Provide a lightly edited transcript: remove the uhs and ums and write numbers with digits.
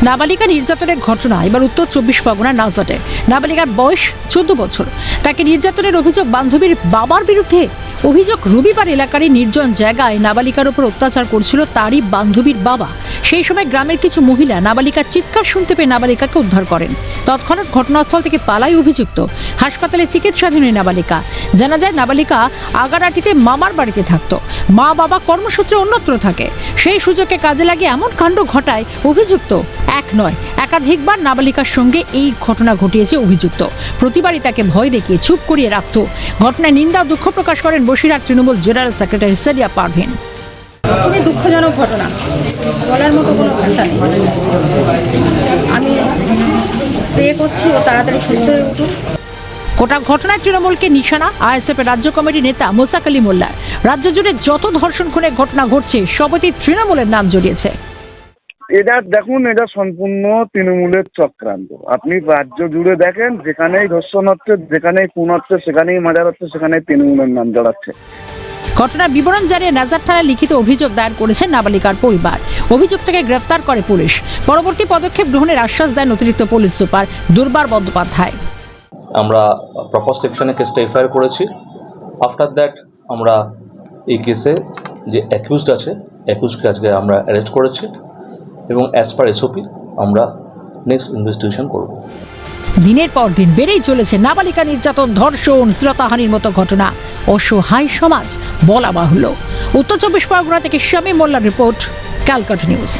নাবালিকা নির্যাতনের ঘটনা এবার উত্তর 24 পরগনার নাজাটে। নাবালিকার বয়স 14 বছর। তাকে নির্যাতনের অভিযোগ বান্ধবীর বাবার বিরুদ্ধে। অভিযোগ, রবিবার এলাকারই নির্জন জায়গায় নাবালিকার উপর অত্যাচার করছিল তারই বান্ধবীর বাবা। সেই সময় গ্রামের কিছু মহিলা নাবালিকার চিৎকার শুনতে পেয়ে নাবালিকাকে উদ্ধার করেন। তৎক্ষণাৎ ঘটনাস্থল থেকে পালায় অভিযুক্ত। হাসপাতালে চিকিৎসাধীন নাবালিকা। জানা যায়, নাবালিকা আগারাটিতে মামার বাড়িতে থাকতো। মা বাবা কর্মসূত্রে অন্যত্র থাকে। সেই সুযোগকে কাজে লাগিয়ে এমন কাণ্ড ঘটায় অভিযুক্ত। এক নয়, একাধিকবার নাবালিকার সঙ্গে এই ঘটনা ঘটিয়েছে অভিযুক্ত। প্রতিবারই তাকে ভয় দেখিয়ে চুপ করিয়ে রাখত। ঘটনায় নিন্দা ও দুঃখ প্রকাশ করেন বসিরহাট তৃণমূল জেনারেল সেক্রেটারি সাদিয়া পারভিন। খুবই দুঃখজনক ঘটনা, বলার মতো কোনো ভাষা নেই। আমি প্রে করছি ও তাড়াতাড়ি সুস্থ হয়ে উঠুক। গোটা ঘটনায় তৃণমূলকে নিশানা আইএসএফ এর রাজ্য কমিটির নেতা মোসাক আলী মোল্লার। রাজ্য জুড়ে যত ধর্ষণ খুনের ঘটনা ঘটছে সবই তৃণমূলের নাম জড়িয়েছে। এটা দেখুন, এটা সম্পূর্ণ তৃণমূলের চক্রান্ত। আপনি রাজ্য জুড়ে দেখেন, যেখানেই ধর্ষণ হচ্ছে, যেখানেই খুন হচ্ছে, সেখানেই মার্ডার হচ্ছে, সেখানেই তৃণমূলের নাম জড়াচ্ছে। ঘটনার বিবরণ জানিয়ে নাজার থানায় লিখিত অভিযোগ দায়ের করেছেন নাবালিকার পরিবার। অভিযুক্তকে গ্রেফতার করে পুলিশ। পরবর্তী পদক্ষেপ গ্রহণের আশ্বাস দেন অতিরিক্ত পুলিশ সুপার দুর্বার বন্দ্যোপাধ্যায়। আমরা প্রপার সেকশনে কেসটা এফআইআর করেছি। আফটার দ্যাট আমরা এই কেসে যে অ্যাকিউজড আছে, অ্যাকিউজকে আজকে আমরা অ্যারেস্ট করেছি এবং অ্যাজ পার এসওপি আমরা নেক্সট ইনভেস্টিগেশন করব। দিনের পর দিন বেড়েই চলেছে নাবালিকা নির্যাতন, ধর্ষণ, শ্লীলতাহানির মতো ঘটনা। অসহায় সমাজ বলা বাহুল্য। উত্তর 24 পরগনা থেকে শামীম মোল্লার রিপোর্ট, ক্যালকাটা নিউজ।